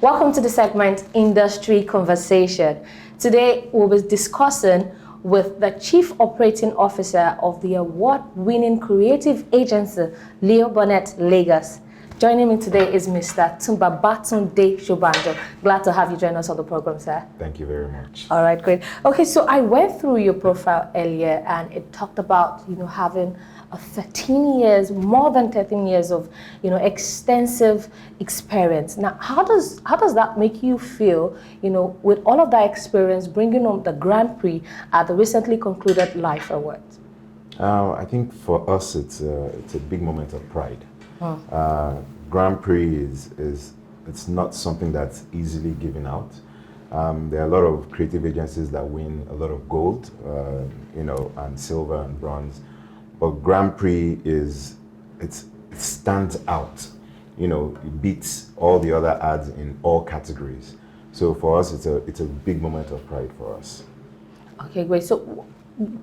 Welcome to the segment Industry Conversation. Today we'll be discussing with the Chief Operating Officer of the award-winning creative agency Leo Burnett Lagos. Joining me today is Mr. Tunde Shobanjo. Glad to have you join us on the program, sir. Thank you very much. All right, great. Okay, so I went through your profile earlier and it talked about, having more than 13 years of, extensive experience. Now, how does that make you feel, with all of that experience, bringing home the Grand Prix at the recently concluded Life Awards? I think for us, it's a big moment of pride. Grand Prix it's not something that's easily given out. There are a lot of creative agencies that win a lot of gold, and silver and bronze. But Grand Prix it stands out. It beats all the other ads in all categories. So for us, it's a big moment of pride for us. Okay, great. So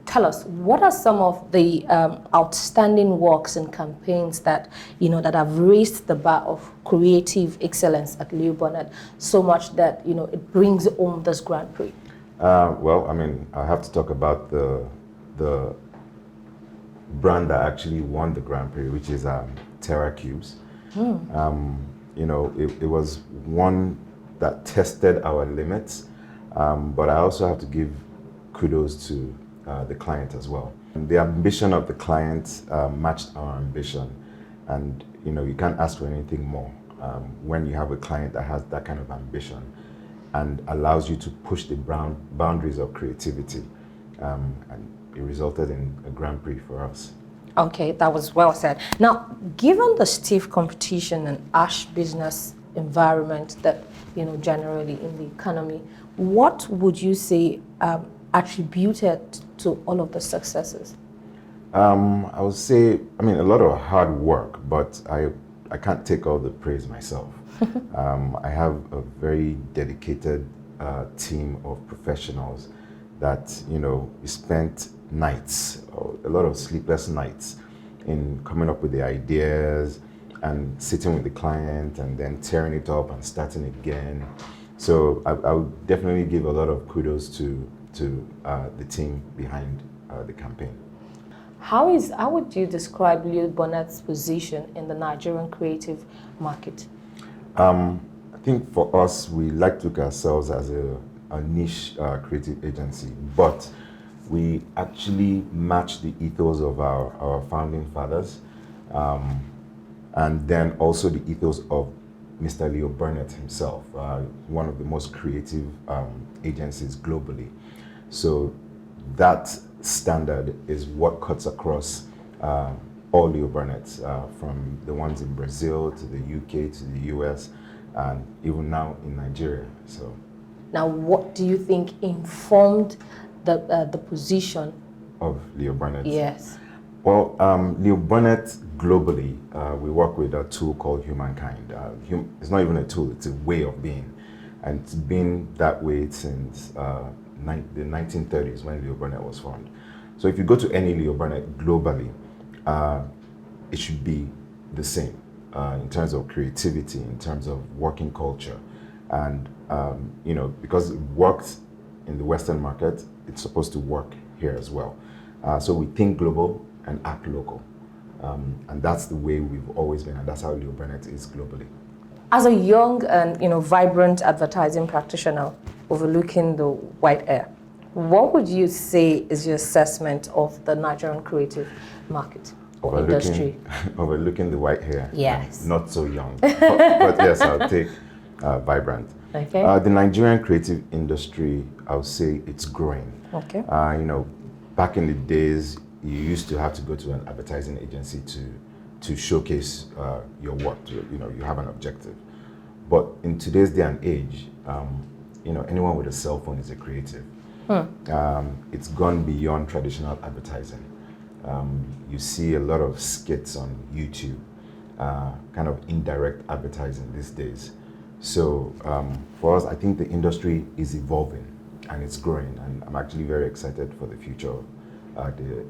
tell us, what are some of the outstanding works and campaigns that that have raised the bar of creative excellence at Leo Burnett so much that it brings home this Grand Prix? Well, I have to talk about the brand that actually won the Grand Prix, which is Terra Cubes. It was one that tested our limits, but I also have to give kudos to the client as well. The ambition of the client matched our ambition, and you can't ask for anything more when you have a client that has that kind of ambition and allows you to push the boundaries of creativity, and it resulted in a Grand Prix for us. Okay, that was well said. Now, given the stiff competition and harsh business environment that generally in the economy, what would you say attributed to all of the successes? I would say, a lot of hard work, but I can't take all the praise myself. I have a very dedicated team of professionals that, we spent nights, a lot of sleepless nights in coming up with the ideas and sitting with the client and then tearing it up and starting again. So I would definitely give a lot of kudos to the team behind the campaign. How would you describe Leo Burnett's position in the Nigerian creative market? I think for us, we like to look at ourselves as a niche creative agency, but we actually match the ethos of our founding fathers, and then also the ethos of Mr. Leo Burnett himself, one of the most creative agencies globally. So that standard is what cuts across all Leo Burnett's, from the ones in Brazil to the UK to the US, and even now in Nigeria. So, now, what do you think informed the position of Leo Burnett? Yes. Well, Leo Burnett globally, we work with a tool called Humankind. It's not even a tool; it's a way of being, and it's been that way since the 1930s when Leo Burnett was formed. So if you go to any Leo Burnett globally, it should be the same in terms of creativity, in terms of working culture, and because it worked in the Western market, it's supposed to work here as well. So we think global and act local, and that's the way we've always been, and that's how Leo Burnett is globally. As a young and vibrant advertising practitioner overlooking the white air, what would you say is your assessment of the Nigerian creative market or industry? Overlooking the white hair. Yes. Not so young, but yes, I'll take vibrant. Okay. The Nigerian creative industry, I would say it's growing. Okay. Back in the days, you used to have to go to an advertising agency to showcase your work. You have an objective. But in today's day and age, anyone with a cell phone is a creative. It's gone beyond traditional advertising. You see a lot of skits on YouTube, kind of indirect advertising these days. So for us, I think the industry is evolving and it's growing, and I'm actually very excited for the future of the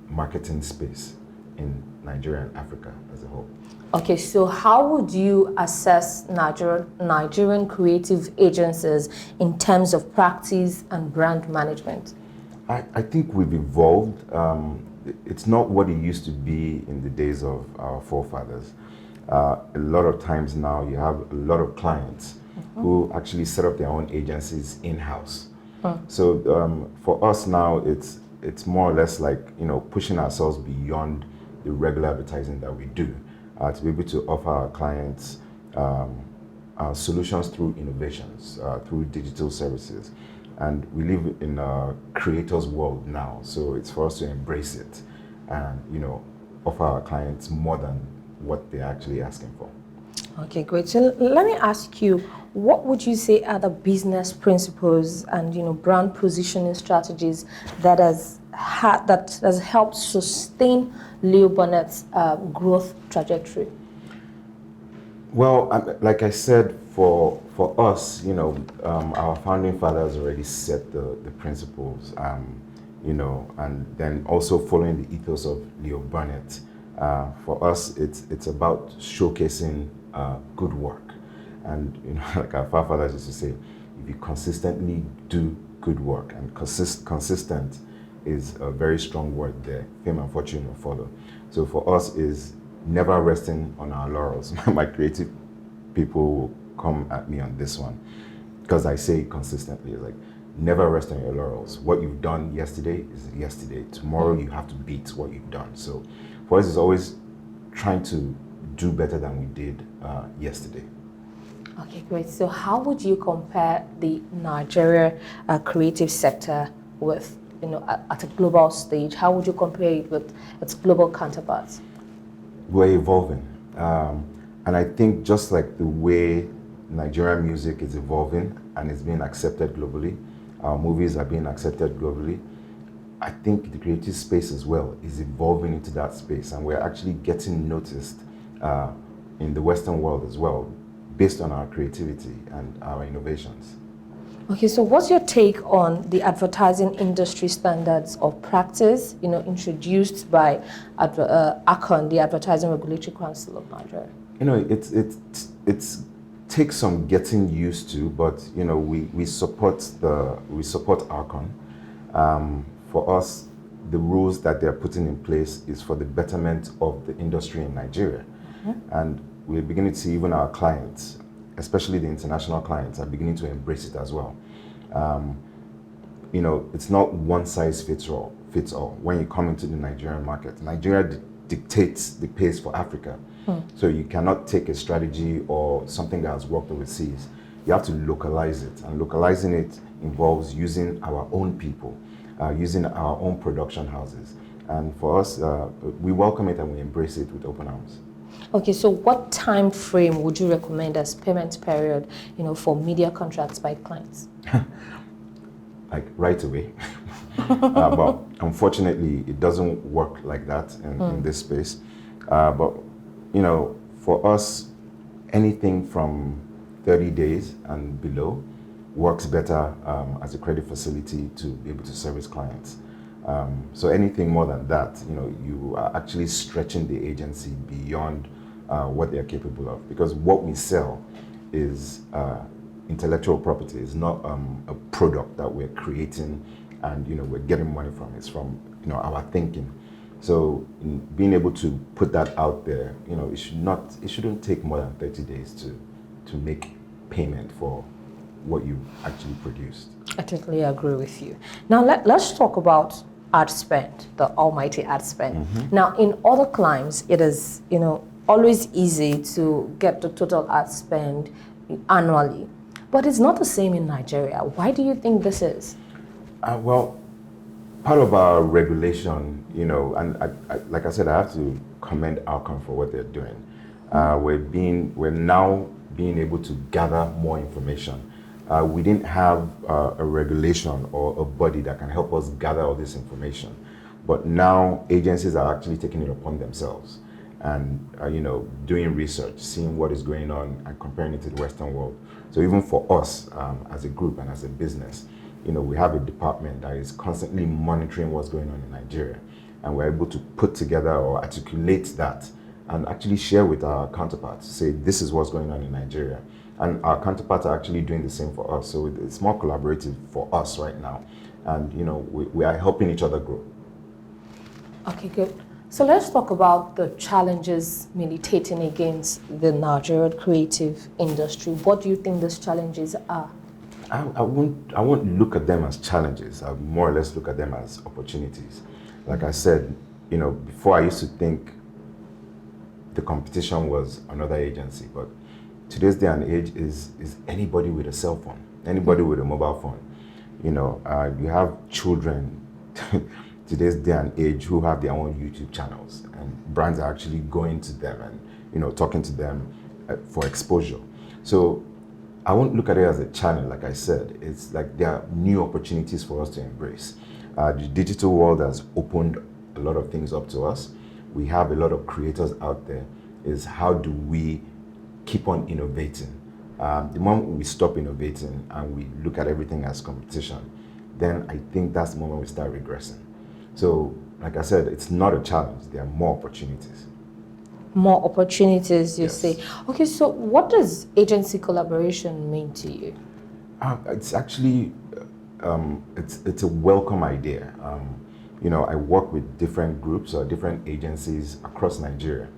marketing space in Nigeria and Africa as a whole. Okay, so how would you assess Nigerian creative agencies in terms of practice and brand management? I think we've evolved. It's not what it used to be in the days of our forefathers. A lot of times now you have a lot of clients who actually set up their own agencies in-house. So for us now, it's more or less like, pushing ourselves beyond the regular advertising that we do, to be able to offer our clients solutions through innovations, through digital services. And we live in a creator's world now, so it's for us to embrace it and, offer our clients more than what they're actually asking for. Okay, great. So let me ask you, what would you say are the business principles and brand positioning strategies that has helped sustain Leo Bonnet's growth trajectory? Well, like I said, for us, our founding fathers already set the principles, and then also following the ethos of Leo Burnett. For us, it's about showcasing good work. And, like our forefathers used to say, if you consistently do good work, and consistent is a very strong word there, fame and fortune will follow. So for us is never resting on our laurels. My creative people will come at me on this one because I say consistently, like, never rest on your laurels. What you've done yesterday is yesterday. Tomorrow you have to beat what you've done. So for us, it's always trying to do better than we did yesterday. Okay, great. So how would you compare the Nigeria creative sector with, at a global stage? How would you compare it with its global counterparts? We're evolving. And I think just like the way Nigerian music is evolving and is being accepted globally, our movies are being accepted globally, I think the creative space as well is evolving into that space, and we're actually getting noticed in the Western world as well, based on our creativity and our innovations. Okay, so what's your take on the advertising industry standards of practice, introduced by ACON, the Advertising Regulatory Council of Nigeria? It's takes some getting used to, but we support ACON. For us, the rules that they're putting in place is for the betterment of the industry in Nigeria. And we're beginning to see even our clients, especially the international clients, are beginning to embrace it as well. It's not one size fits all. When you come into the Nigerian market, Nigeria dictates the pace for Africa. So you cannot take a strategy or something that has worked overseas. You have to localize it, and localizing it involves using our own people, using our own production houses. And for us, we welcome it and we embrace it with open arms. Okay, so what time frame would you recommend as payment period, for media contracts by clients? Like right away. But unfortunately, it doesn't work like that in this space. But for us, anything from 30 days and below works better as a credit facility to be able to service clients. So anything more than that, you are actually stretching the agency beyond what they are capable of. Because what we sell is intellectual property. It's not a product that we're creating and we're getting money from. It's from our thinking. So being able to put that out there, it shouldn't take more than 30 days to make payment for what you actually produced. I totally agree with you. Now let's talk about ad spend, the almighty ad spend. Now in other climes, it is always easy to get the total ad spend annually, but it's not the same in Nigeria. Why do you think this is? Well, part of our regulation, and like I said, I have to commend ALCON for what they're doing. We're now being able to gather more information. We didn't have a regulation or a body that can help us gather all this information, but now agencies are actually taking it upon themselves and doing research, seeing what is going on and comparing it to the Western world. So even for us as a group and as a business, we have a department that is constantly monitoring what's going on in Nigeria. and we're able to put together or articulate that and actually share with our counterparts, say this is what's going on in Nigeria. And our counterparts are actually doing the same for us. So it's more collaborative for us right now. And we are helping each other grow. Okay, good. So let's talk about the challenges militating against the Nigerian creative industry. What do you think those challenges are? I won't look at them as challenges. I more or less look at them as opportunities. Like I said, before I used to think the competition was another agency, but today's day and age is anybody with a cell phone, anybody with a mobile phone. You have children today's day and age who have their own YouTube channels, and brands are actually going to them and talking to them for exposure. So I won't look at it as a challenge. Like I said, it's like there are new opportunities for us to embrace. The digital world has opened a lot of things up to us. We have a lot of creators out there. Is how do we keep on innovating? The moment we stop innovating and we look at everything as competition, then I think that's the moment we start regressing. So, like I said, it's not a challenge. There are more opportunities. More opportunities, you Yes. say. Okay, so what does agency collaboration mean to you? It's actually, it's a welcome idea. I work with different groups or different agencies across Nigeria.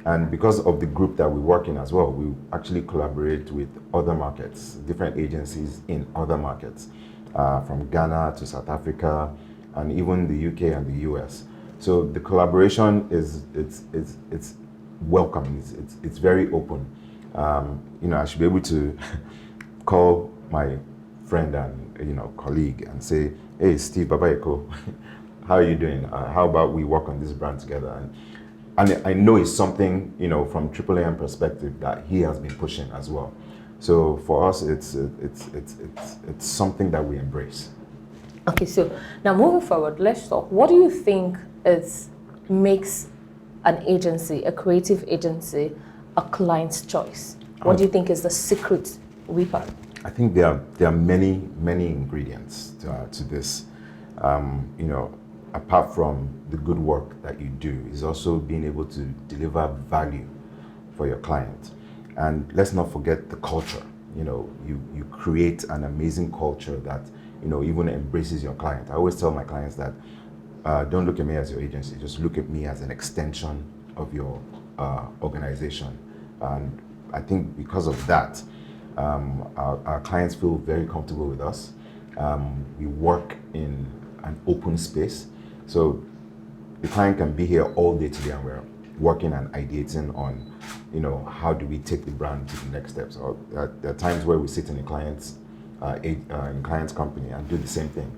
And because of the group that we work in as well, we actually collaborate with other markets, different agencies in other markets, from Ghana to South Africa, and even the UK and the US. So the collaboration it's welcome. It's very open. I should be able to call my friend and colleague and say, "Hey, Steve Babayeko, how are you doing? How about we work on this brand together?" And I know it's something from AAAM perspective that he has been pushing as well. So for us, it's something that we embrace. Okay, so now moving forward, let's talk. What do you think makes an agency, a creative agency, a client's choice? What do you think is the secret weapon? I think there are many ingredients to this. Apart from the good work that you do, is also being able to deliver value for your client. And let's not forget the culture. You create an amazing culture that even embraces your client. I always tell my clients that don't look at me as your agency, just look at me as an extension of your organization. And I think because of that, our clients feel very comfortable with us. We work in an open space. So the client can be here all day today and we're working and ideating on, how do we take the brand to the next steps. Or there are times where we sit in a client's company and do the same thing.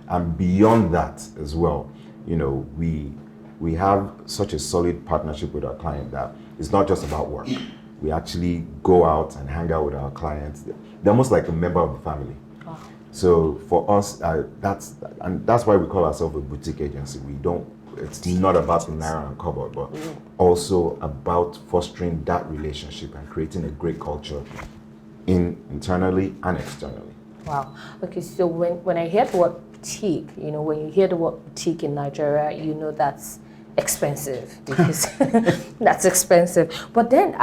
And beyond that as well, we have such a solid partnership with our client that it's not just about work. We actually go out and hang out with our clients. They're almost like a member of the family. So for us, that's why we call ourselves a boutique agency. It's not about the naira and cupboard, but also about fostering that relationship and creating a great culture internally and externally. Wow. Okay, so when I hear the word boutique, when you hear the word boutique in Nigeria, that's expensive because that's expensive. But then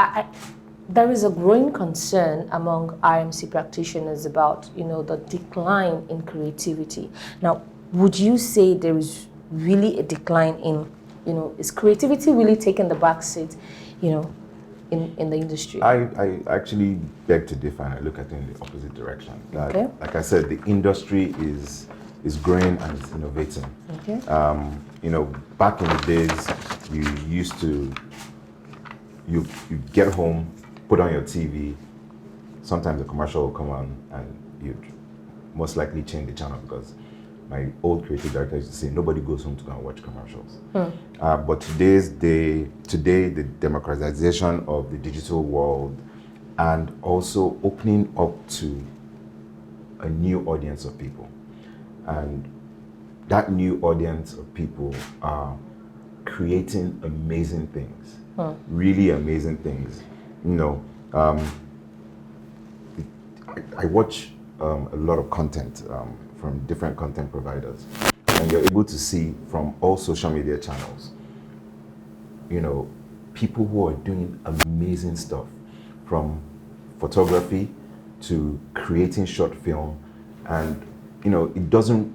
there is a growing concern among IMC practitioners about, the decline in creativity. Now, would you say there is really a decline in, is creativity really taking the back seat, in the industry? I actually beg to differ and I look at it in the opposite direction. Okay. Like I said, the industry is growing and it's innovating. Okay. Back in the days, you used to, you get home, put on your TV, sometimes a commercial will come on and you'd most likely change the channel because my old creative director used to say nobody goes home to go and watch commercials. But today, the democratization of the digital world and also opening up to a new audience of people. And that new audience of people are creating amazing things, really amazing things. I watch a lot of content from different content providers. and you're able to see from all social media channels, people who are doing amazing stuff, from photography to creating short film, and it doesn't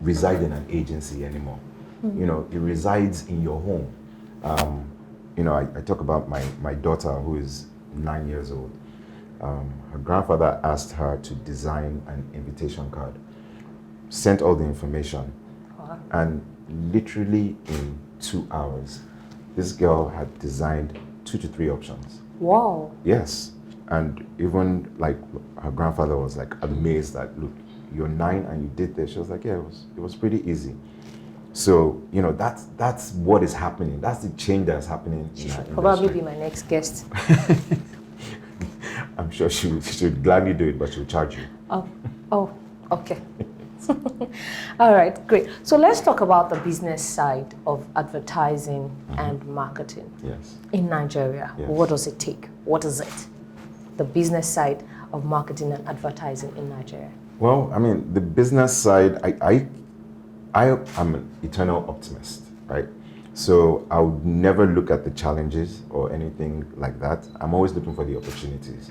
reside in an agency anymore. It resides in your home. I talk about my daughter, who is 9 years old. Her grandfather asked her to design an invitation card, sent all the information, and literally in 2 hours, this girl had designed 2 to 3 options. Wow. Yes. And even like her grandfather was like amazed that, look, you're 9 and you did this. She was like, yeah, it was pretty easy. So, that's what is happening. That's the change that's happening. She should probably be my next guest. I'm sure she would gladly do it, but she'll charge you. Oh, okay. All right, great. So let's talk about the business side of advertising and marketing. Yes. In Nigeria. Yes. What does it take? What is it? The business side of marketing and advertising in Nigeria. Well, I mean, the business side, I am an eternal optimist, right? So I would never look at the challenges or anything like that. I'm always looking for the opportunities.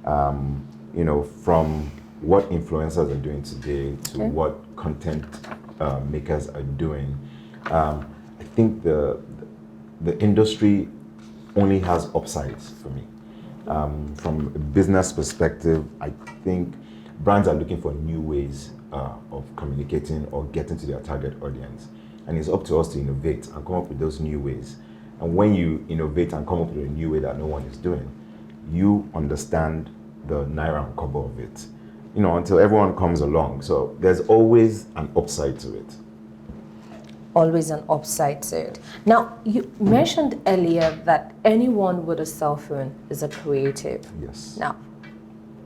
From what influencers are doing today to what content makers are doing. I think the industry only has upsides for me. From a business perspective, I think brands are looking for new ways of communicating or getting to their target audience. And it's up to us to innovate and come up with those new ways. And when you innovate and come up with a new way that no one is doing, you understand the naira and kobo of it, until everyone comes along. So there's always an upside to it. Always an upside to it. Now, you mentioned earlier that anyone with a cell phone is a creative. Yes. Now,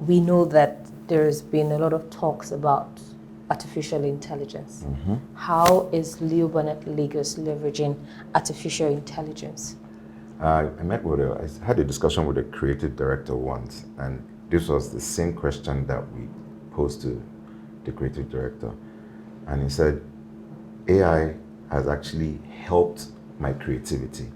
we know that there's been a lot of talks about artificial intelligence. How is Leo Burnett Lagos leveraging artificial intelligence? I had a discussion with a creative director once, and this was the same question that we posed to the creative director. And he said, AI has actually helped my creativity.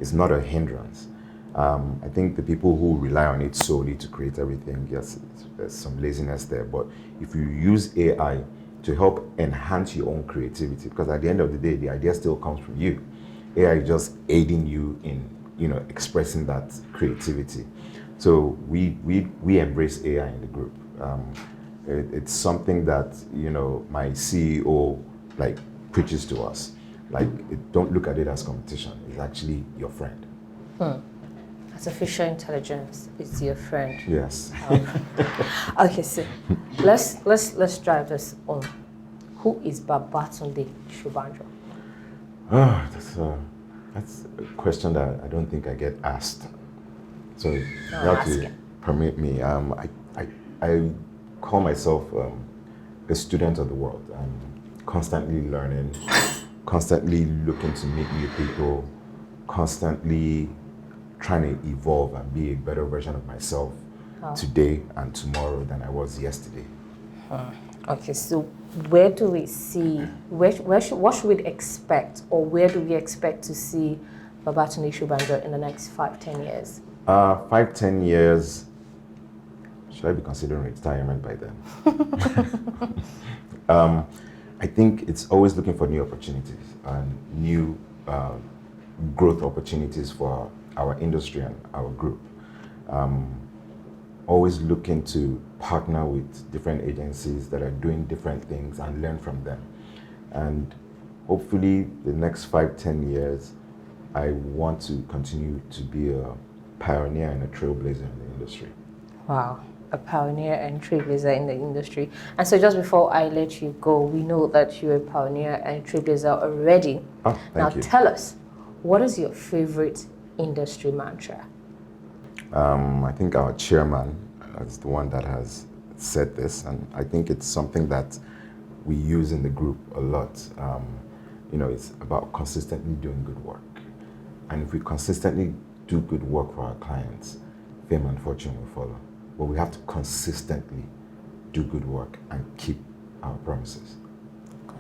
It's not a hindrance. I think the people who rely on it solely to create everything, yes, there's some laziness there, but if you use AI to help enhance your own creativity, because at the end of the day, the idea still comes from you. AI is just aiding you in, expressing that creativity. So we embrace AI in the group. It's something that, my CEO preaches to us. Don't look at it as competition. It's actually your friend. Artificial intelligence is your friend. Yes. Okay, so let's drive this on. Who is Babatunde Shobanjo? That's a question that I don't think I get asked. So you have to permit me. I call myself a student of the world. I'm constantly learning, constantly looking to meet new people, constantly trying to evolve and be a better version of myself today and tomorrow than I was yesterday. Okay, so where do we see, what should we expect, or where do we expect to see Babatunde Shobanjo in the next 5-10 years? 5-10 years, should I be considering retirement by then? I think it's always looking for new opportunities and new growth opportunities for our industry and our group. Always looking to partner with different agencies that are doing different things and learn from them. And hopefully the next 5-10 years, I want to continue to be a pioneer and a trailblazer in the industry. Wow, a pioneer and trailblazer in the industry. And so just before I let you go, we know that you're a pioneer and trailblazer already. Oh, thank you. Now tell us, what is your favorite industry mantra? I think our chairman is the one that has said this, and I think it's something that we use in the group a lot. It's about consistently doing good work. And if we consistently do good work for our clients, fame and fortune will follow. But we have to consistently do good work and keep our promises.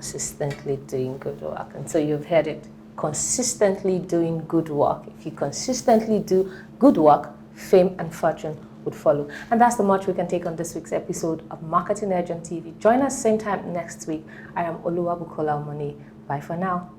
consistently doing good work. And so you've heard it, consistently doing good work. If you consistently do good work, fame and fortune would follow. And that's the much we can take on this week's episode of Marketing Urgent TV. Join us same time next week. I am Oluwabukola Omoni. Bye for now.